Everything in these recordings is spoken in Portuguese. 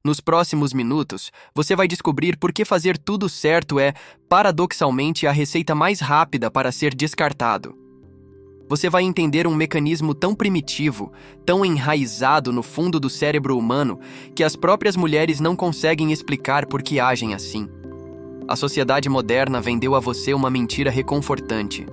Nos próximos minutos, você vai descobrir por que fazer tudo certo é, paradoxalmente, a receita mais rápida para ser descartado. Você vai entender um mecanismo tão primitivo, tão enraizado no fundo do cérebro humano, que as próprias mulheres não conseguem explicar por que agem assim. A sociedade moderna vendeu a você uma mentira reconfortante.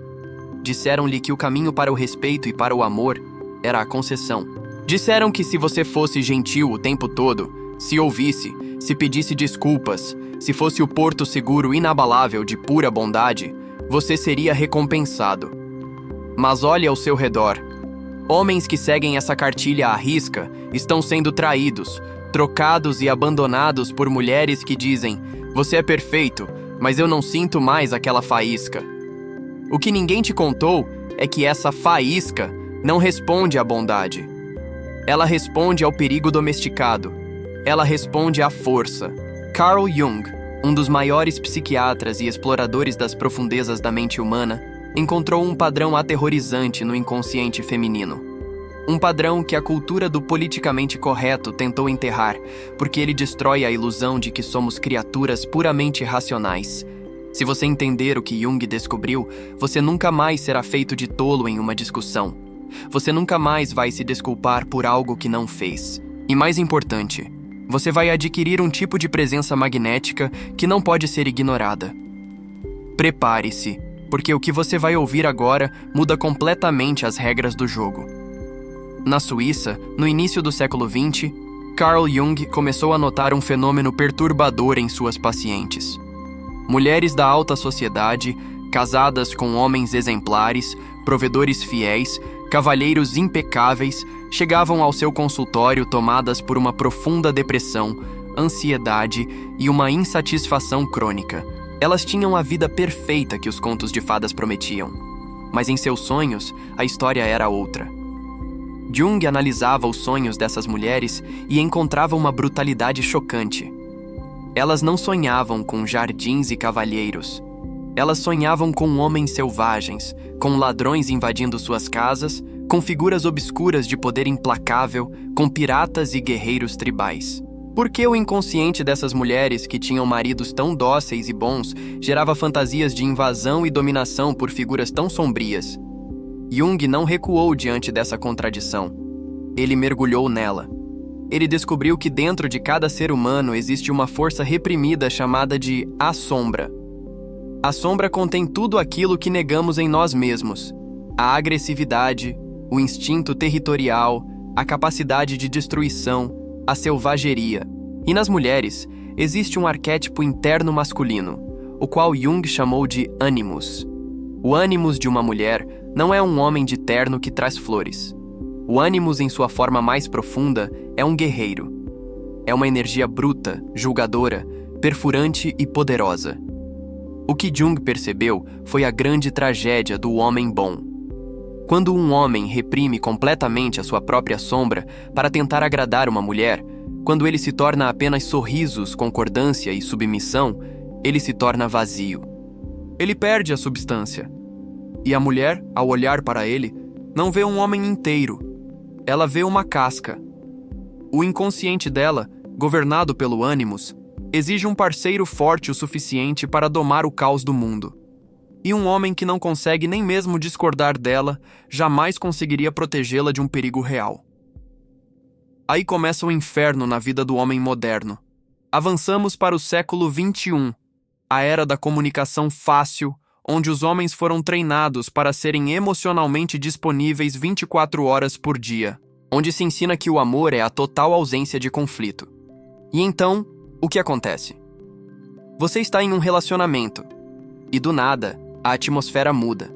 Disseram-lhe que o caminho para o respeito e para o amor era a concessão. Disseram que se você fosse gentil o tempo todo, se ouvisse, se pedisse desculpas, se fosse o porto seguro inabalável de pura bondade, você seria recompensado. Mas olhe ao seu redor. Homens que seguem essa cartilha à risca estão sendo traídos, trocados e abandonados por mulheres que dizem: "Você é perfeito, mas eu não sinto mais aquela faísca." O que ninguém te contou é que essa faísca não responde à bondade. Ela responde ao perigo domesticado. Ela responde à força. Carl Jung, um dos maiores psiquiatras e exploradores das profundezas da mente humana, encontrou um padrão aterrorizante no inconsciente feminino. Um padrão que a cultura do politicamente correto tentou enterrar, porque ele destrói a ilusão de que somos criaturas puramente racionais. Se você entender o que Jung descobriu, você nunca mais será feito de tolo em uma discussão. Você nunca mais vai se desculpar por algo que não fez. E mais importante, você vai adquirir um tipo de presença magnética que não pode ser ignorada. Prepare-se, porque o que você vai ouvir agora muda completamente as regras do jogo. Na Suíça, no início do século XX, Carl Jung começou a notar um fenômeno perturbador em suas pacientes. Mulheres da alta sociedade, casadas com homens exemplares, provedores fiéis, cavalheiros impecáveis, chegavam ao seu consultório tomadas por uma profunda depressão, ansiedade e uma insatisfação crônica. Elas tinham a vida perfeita que os contos de fadas prometiam. Mas em seus sonhos, a história era outra. Jung analisava os sonhos dessas mulheres e encontrava uma brutalidade chocante. Elas não sonhavam com jardins e cavalheiros. Elas sonhavam com homens selvagens, com ladrões invadindo suas casas, com figuras obscuras de poder implacável, com piratas e guerreiros tribais. Por que o inconsciente dessas mulheres que tinham maridos tão dóceis e bons gerava fantasias de invasão e dominação por figuras tão sombrias? Jung não recuou diante dessa contradição. Ele mergulhou nela. Ele descobriu que dentro de cada ser humano existe uma força reprimida chamada de a sombra. A sombra contém tudo aquilo que negamos em nós mesmos: a agressividade, o instinto territorial, a capacidade de destruição, a selvageria. E nas mulheres, existe um arquétipo interno masculino, o qual Jung chamou de ânimos. O ânimos de uma mulher não é um homem de terno que traz flores. O ânimos, em sua forma mais profunda, é um guerreiro. É uma energia bruta, julgadora, perfurante e poderosa. O que Jung percebeu foi a grande tragédia do homem bom. Quando um homem reprime completamente a sua própria sombra para tentar agradar uma mulher, quando ele se torna apenas sorrisos, concordância e submissão, ele se torna vazio. Ele perde a substância. E a mulher, ao olhar para ele, não vê um homem inteiro. Ela vê uma casca. O inconsciente dela, governado pelo ânimos, exige um parceiro forte o suficiente para domar o caos do mundo. E um homem que não consegue nem mesmo discordar dela, jamais conseguiria protegê-la de um perigo real. Aí começa o inferno na vida do homem moderno. Avançamos para o século XXI, a era da comunicação fácil, onde os homens foram treinados para serem emocionalmente disponíveis 24 horas por dia, onde se ensina que o amor é a total ausência de conflito. E então, o que acontece? Você está em um relacionamento, e do nada, a atmosfera muda.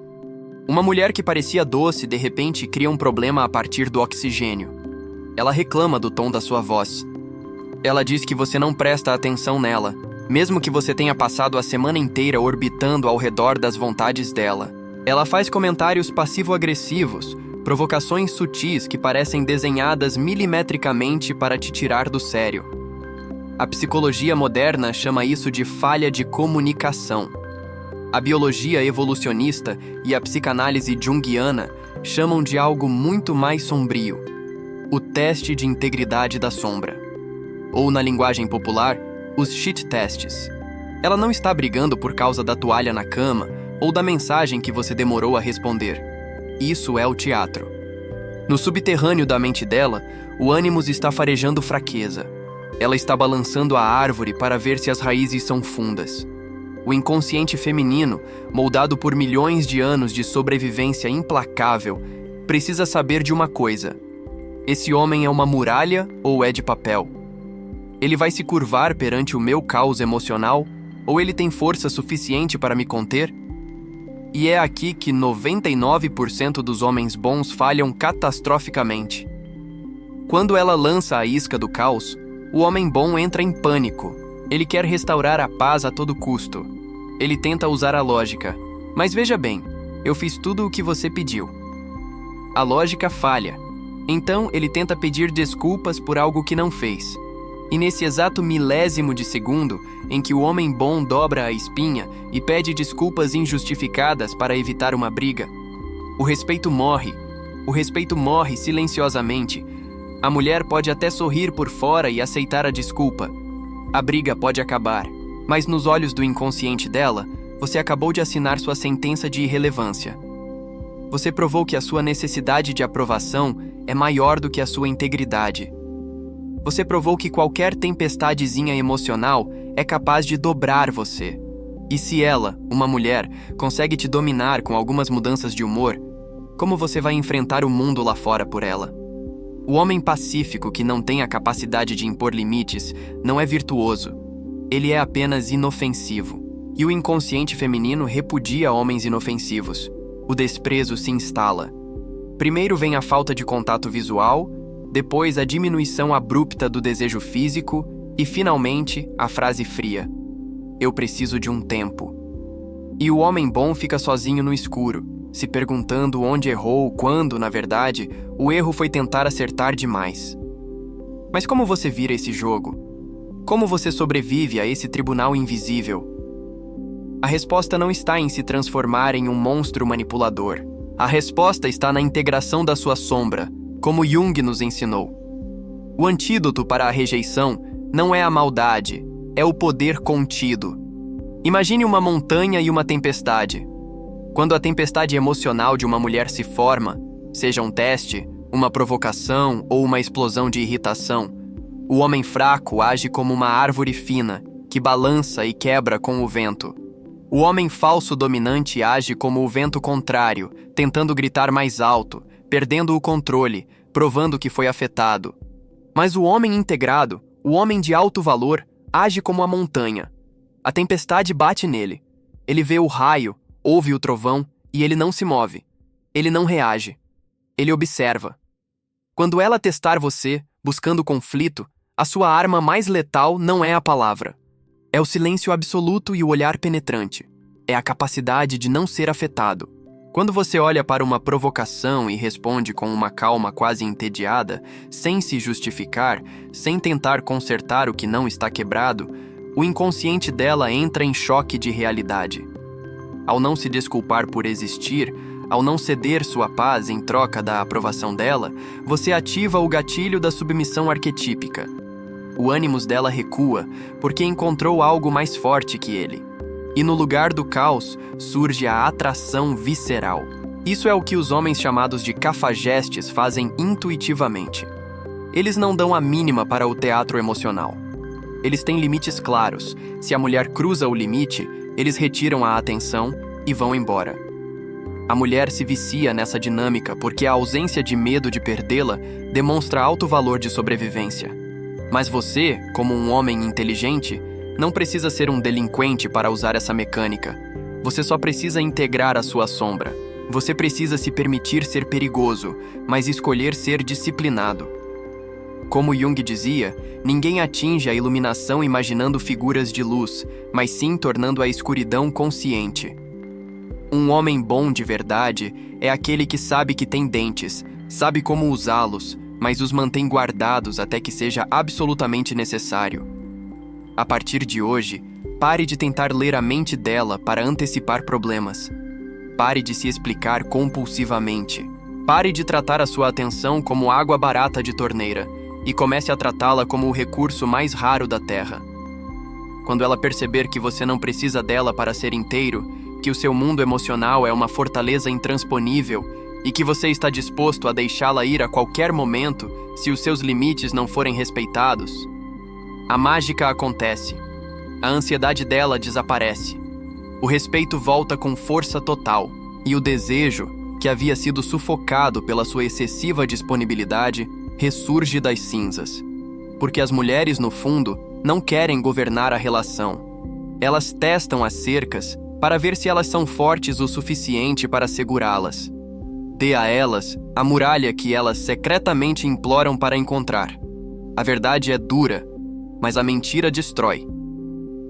Uma mulher que parecia doce, de repente, cria um problema a partir do oxigênio. Ela reclama do tom da sua voz. Ela diz que você não presta atenção nela, mesmo que você tenha passado a semana inteira orbitando ao redor das vontades dela. Ela faz comentários passivo-agressivos, provocações sutis que parecem desenhadas milimetricamente para te tirar do sério. A psicologia moderna chama isso de falha de comunicação. A biologia evolucionista e a psicanálise junguiana chamam de algo muito mais sombrio: o teste de integridade da sombra. ou na linguagem popular, os shit tests. Ela não está brigando por causa da toalha na cama ou da mensagem que você demorou a responder. Isso é o teatro. No subterrâneo da mente dela, o ânimos está farejando fraqueza. Ela está balançando a árvore para ver se as raízes são fundas. O inconsciente feminino, moldado por milhões de anos de sobrevivência implacável, precisa saber de uma coisa: esse homem é uma muralha ou é de papel? Ele vai se curvar perante o meu caos emocional ou ele tem força suficiente para me conter? E é aqui que 99% dos homens bons falham catastroficamente. Quando ela lança a isca do caos, o homem bom entra em pânico. Ele quer restaurar a paz a todo custo. Ele tenta usar a lógica. Mas veja bem, eu fiz tudo o que você pediu. A lógica falha. Então ele tenta pedir desculpas por algo que não fez. E nesse exato milésimo de segundo em que o homem bom dobra a espinha e pede desculpas injustificadas para evitar uma briga, o respeito morre. O respeito morre silenciosamente. A mulher pode até sorrir por fora e aceitar a desculpa. A briga pode acabar, mas nos olhos do inconsciente dela, você acabou de assinar sua sentença de irrelevância. Você provou que a sua necessidade de aprovação é maior do que a sua integridade. Você provou que qualquer tempestadezinha emocional é capaz de dobrar você. E se ela, uma mulher, consegue te dominar com algumas mudanças de humor, como você vai enfrentar o mundo lá fora por ela? O homem pacífico que não tem a capacidade de impor limites não é virtuoso. Ele é apenas inofensivo. E o inconsciente feminino repudia homens inofensivos. O desprezo se instala. Primeiro vem a falta de contato visual, depois a diminuição abrupta do desejo físico e, finalmente, a frase fria: eu preciso de um tempo. E o homem bom fica sozinho no escuro, se perguntando onde errou quando, na verdade, o erro foi tentar acertar demais. Mas como você vira esse jogo? Como você sobrevive a esse tribunal invisível? A resposta não está em se transformar em um monstro manipulador. A resposta está na integração da sua sombra, como Jung nos ensinou. O antídoto para a rejeição não é a maldade, é o poder contido. Imagine uma montanha e uma tempestade. Quando a tempestade emocional de uma mulher se forma, seja um teste, uma provocação ou uma explosão de irritação, o homem fraco age como uma árvore fina, que balança e quebra com o vento. O homem falso dominante age como o vento contrário, tentando gritar mais alto, perdendo o controle, provando que foi afetado. Mas o homem integrado, o homem de alto valor, age como a montanha. A tempestade bate nele. Ele vê o raio, ouve o trovão e ele não se move. Ele não reage. Ele observa. Quando ela testar você, buscando conflito, a sua arma mais letal não é a palavra. É o silêncio absoluto e o olhar penetrante. É a capacidade de não ser afetado. Quando você olha para uma provocação e responde com uma calma quase entediada, sem se justificar, sem tentar consertar o que não está quebrado, o inconsciente dela entra em choque de realidade. Ao não se desculpar por existir, ao não ceder sua paz em troca da aprovação dela, você ativa o gatilho da submissão arquetípica. O ânimos dela recua, porque encontrou algo mais forte que ele. E no lugar do caos, surge a atração visceral. Isso é o que os homens chamados de cafajestes fazem intuitivamente. Eles não dão a mínima para o teatro emocional. Eles têm limites claros. Se a mulher cruza o limite, eles retiram a atenção e vão embora. A mulher se vicia nessa dinâmica porque a ausência de medo de perdê-la demonstra alto valor de sobrevivência. Mas você, como um homem inteligente, não precisa ser um delinquente para usar essa mecânica. Você só precisa integrar a sua sombra. Você precisa se permitir ser perigoso, mas escolher ser disciplinado. Como Jung dizia, ninguém atinge a iluminação imaginando figuras de luz, mas sim tornando a escuridão consciente. Um homem bom de verdade é aquele que sabe que tem dentes, sabe como usá-los, mas os mantém guardados até que seja absolutamente necessário. A partir de hoje, pare de tentar ler a mente dela para antecipar problemas. Pare de se explicar compulsivamente. Pare de tratar a sua atenção como água barata de torneira e comece a tratá-la como o recurso mais raro da Terra. Quando ela perceber que você não precisa dela para ser inteiro, que o seu mundo emocional é uma fortaleza intransponível e que você está disposto a deixá-la ir a qualquer momento se os seus limites não forem respeitados, a mágica acontece. A ansiedade dela desaparece. O respeito volta com força total e o desejo, que havia sido sufocado pela sua excessiva disponibilidade, ressurge das cinzas. Porque as mulheres, no fundo, não querem governar a relação. Elas testam as cercas para ver se elas são fortes o suficiente para segurá-las. Dê a elas a muralha que elas secretamente imploram para encontrar. A verdade é dura, mas a mentira destrói.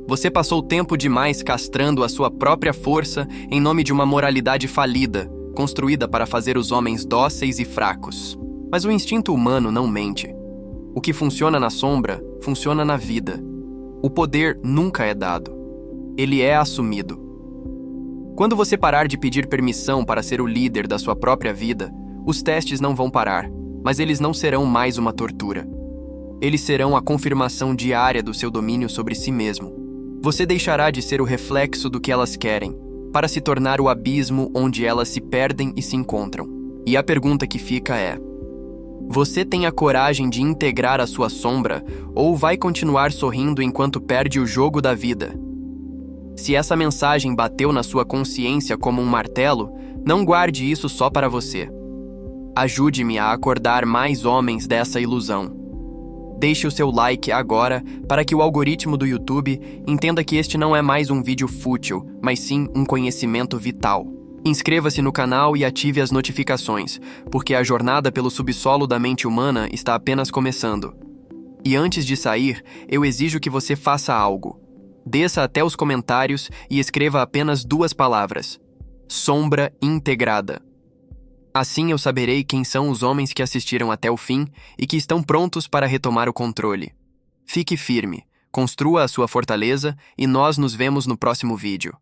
Você passou tempo demais castrando a sua própria força em nome de uma moralidade falida, construída para fazer os homens dóceis e fracos. Mas o instinto humano não mente. O que funciona na sombra, funciona na vida. O poder nunca é dado. Ele é assumido. Quando você parar de pedir permissão para ser o líder da sua própria vida, os testes não vão parar, mas eles não serão mais uma tortura. Eles serão a confirmação diária do seu domínio sobre si mesmo. Você deixará de ser o reflexo do que elas querem, para se tornar o abismo onde elas se perdem e se encontram. E a pergunta que fica é: você tem a coragem de integrar a sua sombra ou vai continuar sorrindo enquanto perde o jogo da vida? Se essa mensagem bateu na sua consciência como um martelo, não guarde isso só para você. Ajude-me a acordar mais homens dessa ilusão. Deixe o seu like agora para que o algoritmo do YouTube entenda que este não é mais um vídeo fútil, mas sim um conhecimento vital. Inscreva-se no canal e ative as notificações, porque a jornada pelo subsolo da mente humana está apenas começando. E antes de sair, eu exijo que você faça algo. Desça até os comentários e escreva apenas 2 palavras: sombra integrada. Assim eu saberei quem são os homens que assistiram até o fim e que estão prontos para retomar o controle. Fique firme, construa a sua fortaleza e nós nos vemos no próximo vídeo.